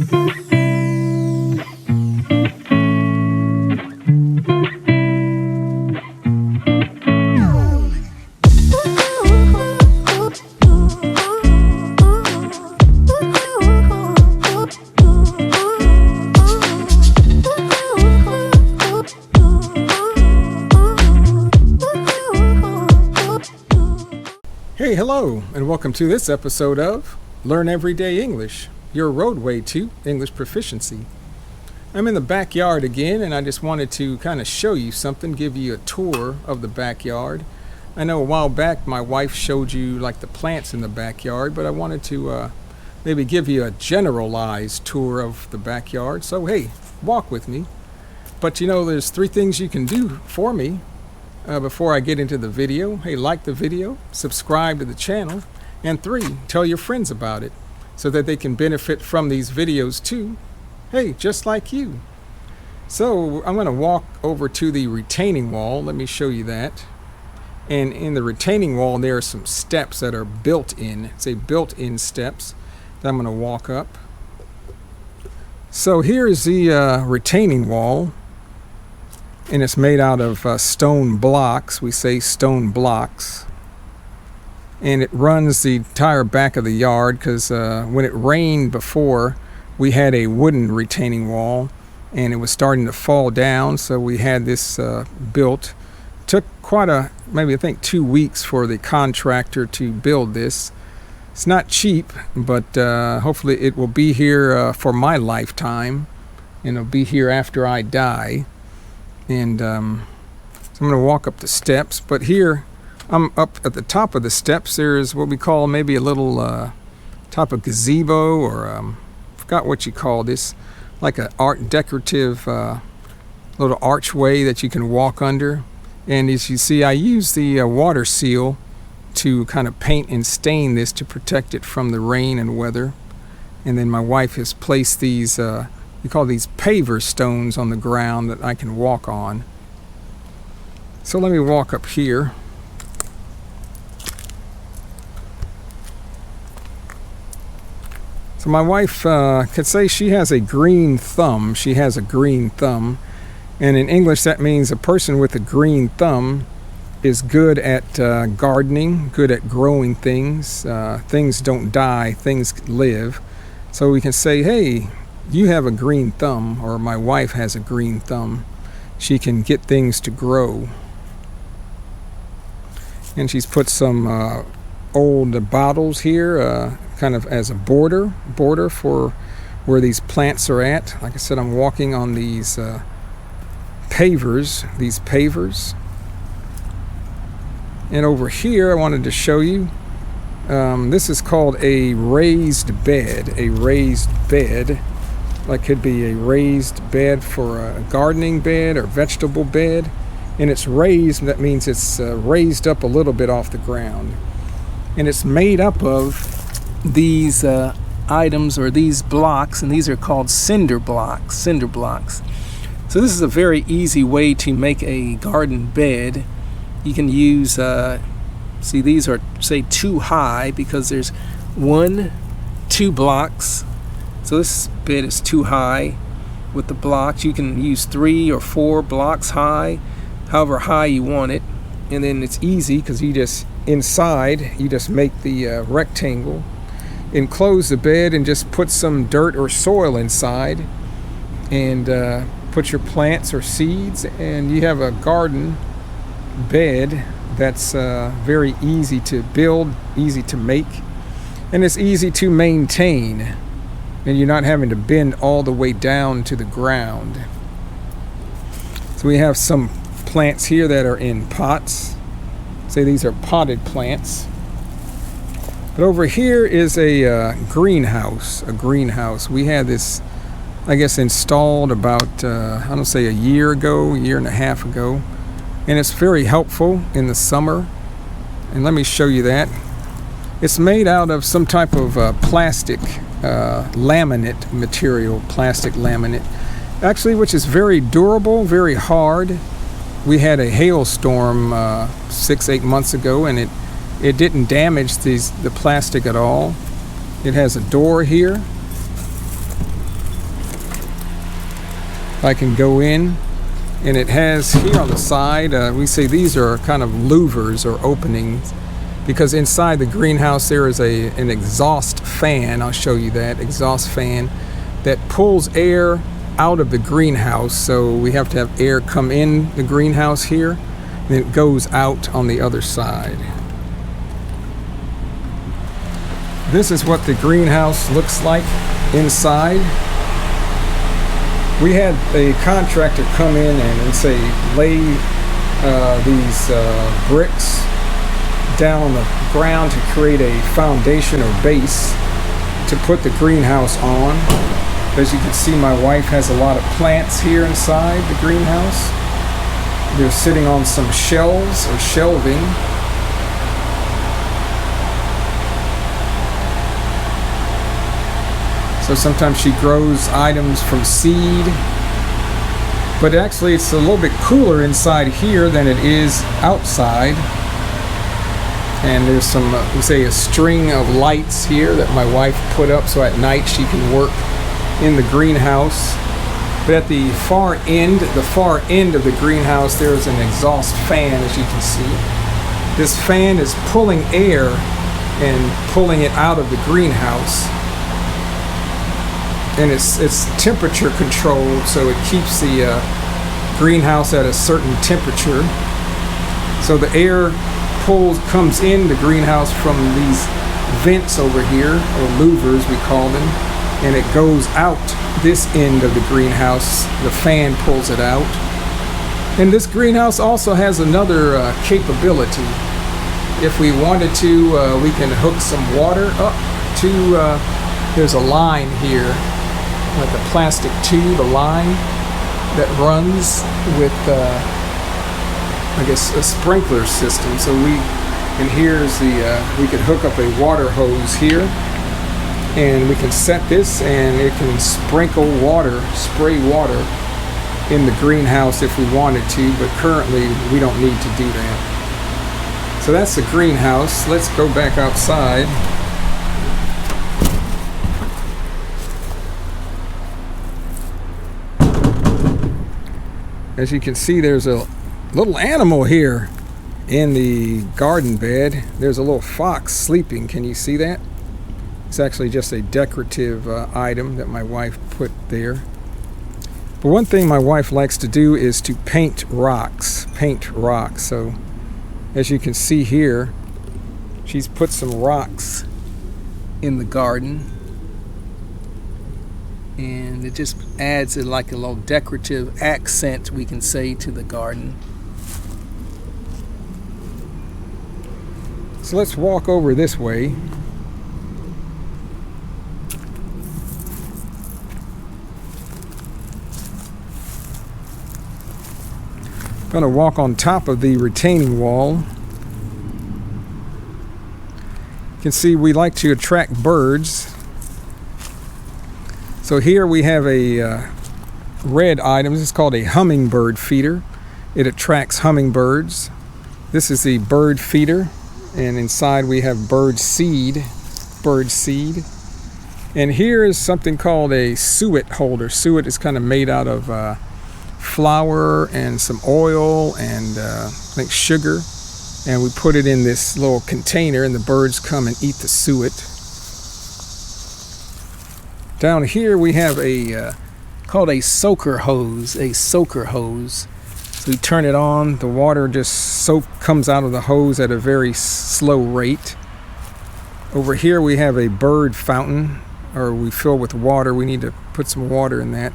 Hey, hello, and welcome to this episode of Learn Everyday English, your roadway to English proficiency. I'm in the backyard again, and I just wanted to kind of show you something, give you a tour of the backyard. I know a while back my wife showed you like the plants in the backyard, but I wanted to maybe give you a generalized tour of the backyard. So hey, walk with me. But you know, there's 3 things you can do for me. Before I get into the video. Hey, like the video, subscribe to the channel, and 3, tell your friends about it so that they can benefit from these videos too. Hey, just like you. So I'm going to walk over to the retaining wall. Let me show you that. And in the retaining wall there are some steps that are built in. It's a built-in steps that I'm going to walk up. So here's the retaining wall. And it's made out of stone blocks. We say stone blocks. And it runs the entire back of the yard because when it rained before, we had a wooden retaining wall and it was starting to fall down. So we had this built. Took maybe I think 2 weeks for the contractor to build this. It's not cheap, but hopefully it will be here for my lifetime. And it'll be here after I die. And so I'm going to walk up the steps, but here I'm up at the top of the steps. There's what we call maybe a little type of gazebo, or forgot what you call this, like an art decorative little archway that you can walk under. And as you see, I use the water seal to kind of paint and stain this to protect it from the rain and weather. And then my wife has placed these we call these paver stones on the ground that I can walk on. So let me walk up here. So my wife could say she has a green thumb. She has a green thumb. And in English that means a person with a green thumb is good at gardening, good at growing things. Things don't die, things live. So we can say, hey, you have a green thumb, or my wife has a green thumb. She can get things to grow. And she's put some old bottles here, kind of as a border for where these plants are at. Like I said, I'm walking on these pavers. And over here, I wanted to show you, this is called a raised bed. A raised bed. Like could be a raised bed for a gardening bed or vegetable bed. And it's raised, that means it's raised up a little bit off the ground. And it's made up of these items, or these blocks, and these are called cinder blocks. So this is a very easy way to make a garden bed. You can use, see, these are, say, too high because there's 2 blocks. So this bed is too high with the blocks. You can use 3 or 4 blocks high, however high you want it. And then it's easy because you just make the rectangle, enclose the bed, and just put some dirt or soil inside, and put your plants or seeds, and you have a garden bed that's very easy to build, easy to make, and it's easy to maintain. And you're not having to bend all the way down to the ground. So we have some plants here that are in pots. Say these are potted plants. But over here is a greenhouse. We had this, I guess, installed about, I don't say a year and a half ago. And it's very helpful in the summer. And let me show you that. It's made out of some type of plastic laminate material, plastic laminate, actually, which is very durable, very hard. We had a hailstorm 6-8 months ago, and it didn't damage the plastic at all. It has a door here, I can go in, and it has here on the side, we say these are kind of louvers or openings, because inside the greenhouse there is an exhaust fan. I'll show you that exhaust fan that pulls air out of the greenhouse. So we have to have air come in the greenhouse here, and then it goes out on the other side. This is what the greenhouse looks like inside. We had a contractor come in and say lay these bricks down on the ground to create a foundation or base to put the greenhouse on. As you can see, my wife has a lot of plants here inside the greenhouse. They're sitting on some shelves or shelving. So sometimes she grows items from seed, but actually it's a little bit cooler inside here than it is outside. And there's some, we say, a string of lights here that my wife put up so at night she can work in the greenhouse. But at the far end of the greenhouse, there's an exhaust fan, as you can see. This fan is pulling air and pulling it out of the greenhouse. And it's temperature controlled, so it keeps the greenhouse at a certain temperature. So the air comes in the greenhouse from these vents over here, or louvers we call them, and it goes out this end of the greenhouse. The fan pulls it out. And this greenhouse also has another capability. If we wanted to, we can hook some water up to, there's a line here, like a plastic tube, a line that runs with, I guess, a sprinkler system. So and here's we can hook up a water hose here, and we can set this, and it can sprinkle water, spray water in the greenhouse if we wanted to, but currently we don't need to do that. So that's the greenhouse. Let's go back outside. As you can see, there's a little animal here in the garden bed. There's a little fox sleeping. Can you see that? It's actually just a decorative item that my wife put there. But one thing my wife likes to do is to paint rocks. So as you can see here, she's put some rocks in the garden. And it just adds like a little decorative accent, we can say, to the garden. So let's walk over this way. I'm going to walk on top of the retaining wall. You can see we like to attract birds. So here we have a red item. This is called a hummingbird feeder. It attracts hummingbirds. This is the bird feeder, and inside we have bird seed. And here is something called a suet holder. Suet is kind of made out of flour and some oil and I think sugar. And we put it in this little container, and the birds come and eat the suet. Down here we have a called a soaker hose. So we turn it on, the water just comes out of the hose at a very slow rate. Over here we have a bird fountain, or we fill with water. We need to put some water in that.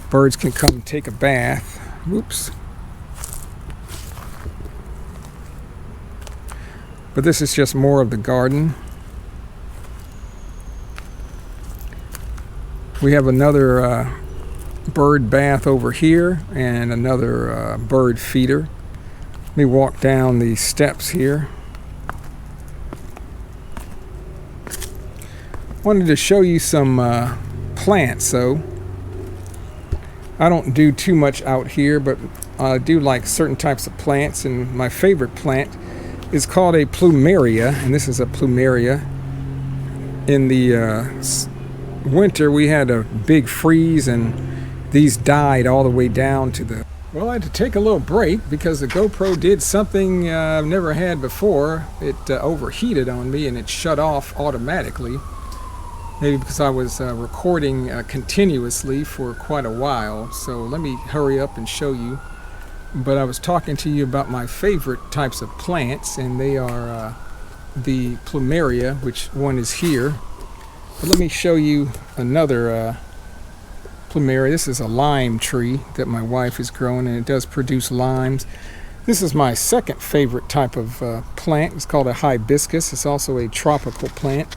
Birds can come and take a bath. Whoops. But this is just more of the garden. We have another bird bath over here and another bird feeder. Let me walk down these steps here. Wanted to show you some plants. So I don't do too much out here, but I do like certain types of plants, and my favorite plant is called a plumeria, and this is a plumeria. In the winter we had a big freeze, and these died all the way down to the... Well, I had to take a little break because the GoPro did something I've never had before. It overheated on me and it shut off automatically. Maybe because I was recording continuously for quite a while. So let me hurry up and show you. But I was talking to you about my favorite types of plants, and they are the plumeria, which one is here. But let me show you another plumeria. This is a lime tree that my wife is growing, and it does produce limes. This is my second favorite type of plant. It's called a hibiscus. It's also a tropical plant,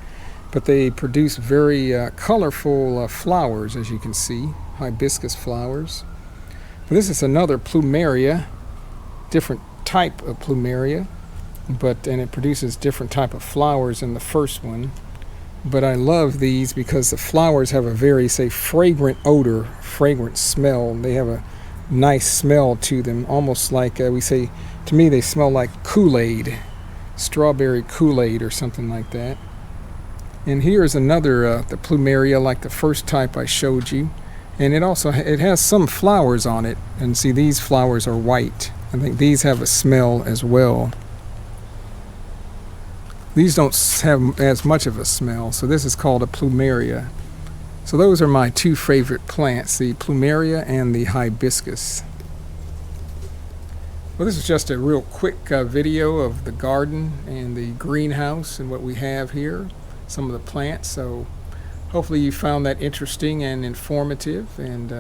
but they produce very colorful flowers, as you can see, hibiscus flowers. But this is another plumeria, different type of plumeria, and it produces different type of flowers than the first one. But I love these because the flowers have a very, fragrant odor, fragrant smell. They have a nice smell to them, almost like to me they smell like Kool-Aid, strawberry Kool-Aid or something like that. And here's another, the plumeria, like the first type I showed you. And it has some flowers on it. And see, these flowers are white. I think these have a smell as well. These don't have as much of a smell, so this is called a plumeria. So those are my two favorite plants, the plumeria and the hibiscus. Well, this is just a real quick video of the garden and the greenhouse and what we have here, some of the plants. So hopefully you found that interesting and informative, and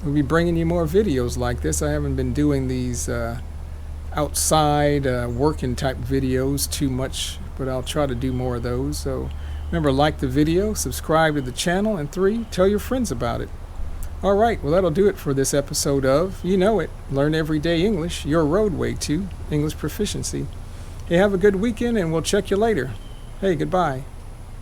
we'll be bringing you more videos like this. I haven't been doing these outside working type videos too much, but I'll try to do more of those. So remember, like the video, subscribe to the channel, and 3, tell your friends about it. All right, well, that'll do it for this episode of, you know it, Learn Everyday English, your roadway to English proficiency. Hey, have a good weekend, and we'll check you later. Hey, goodbye.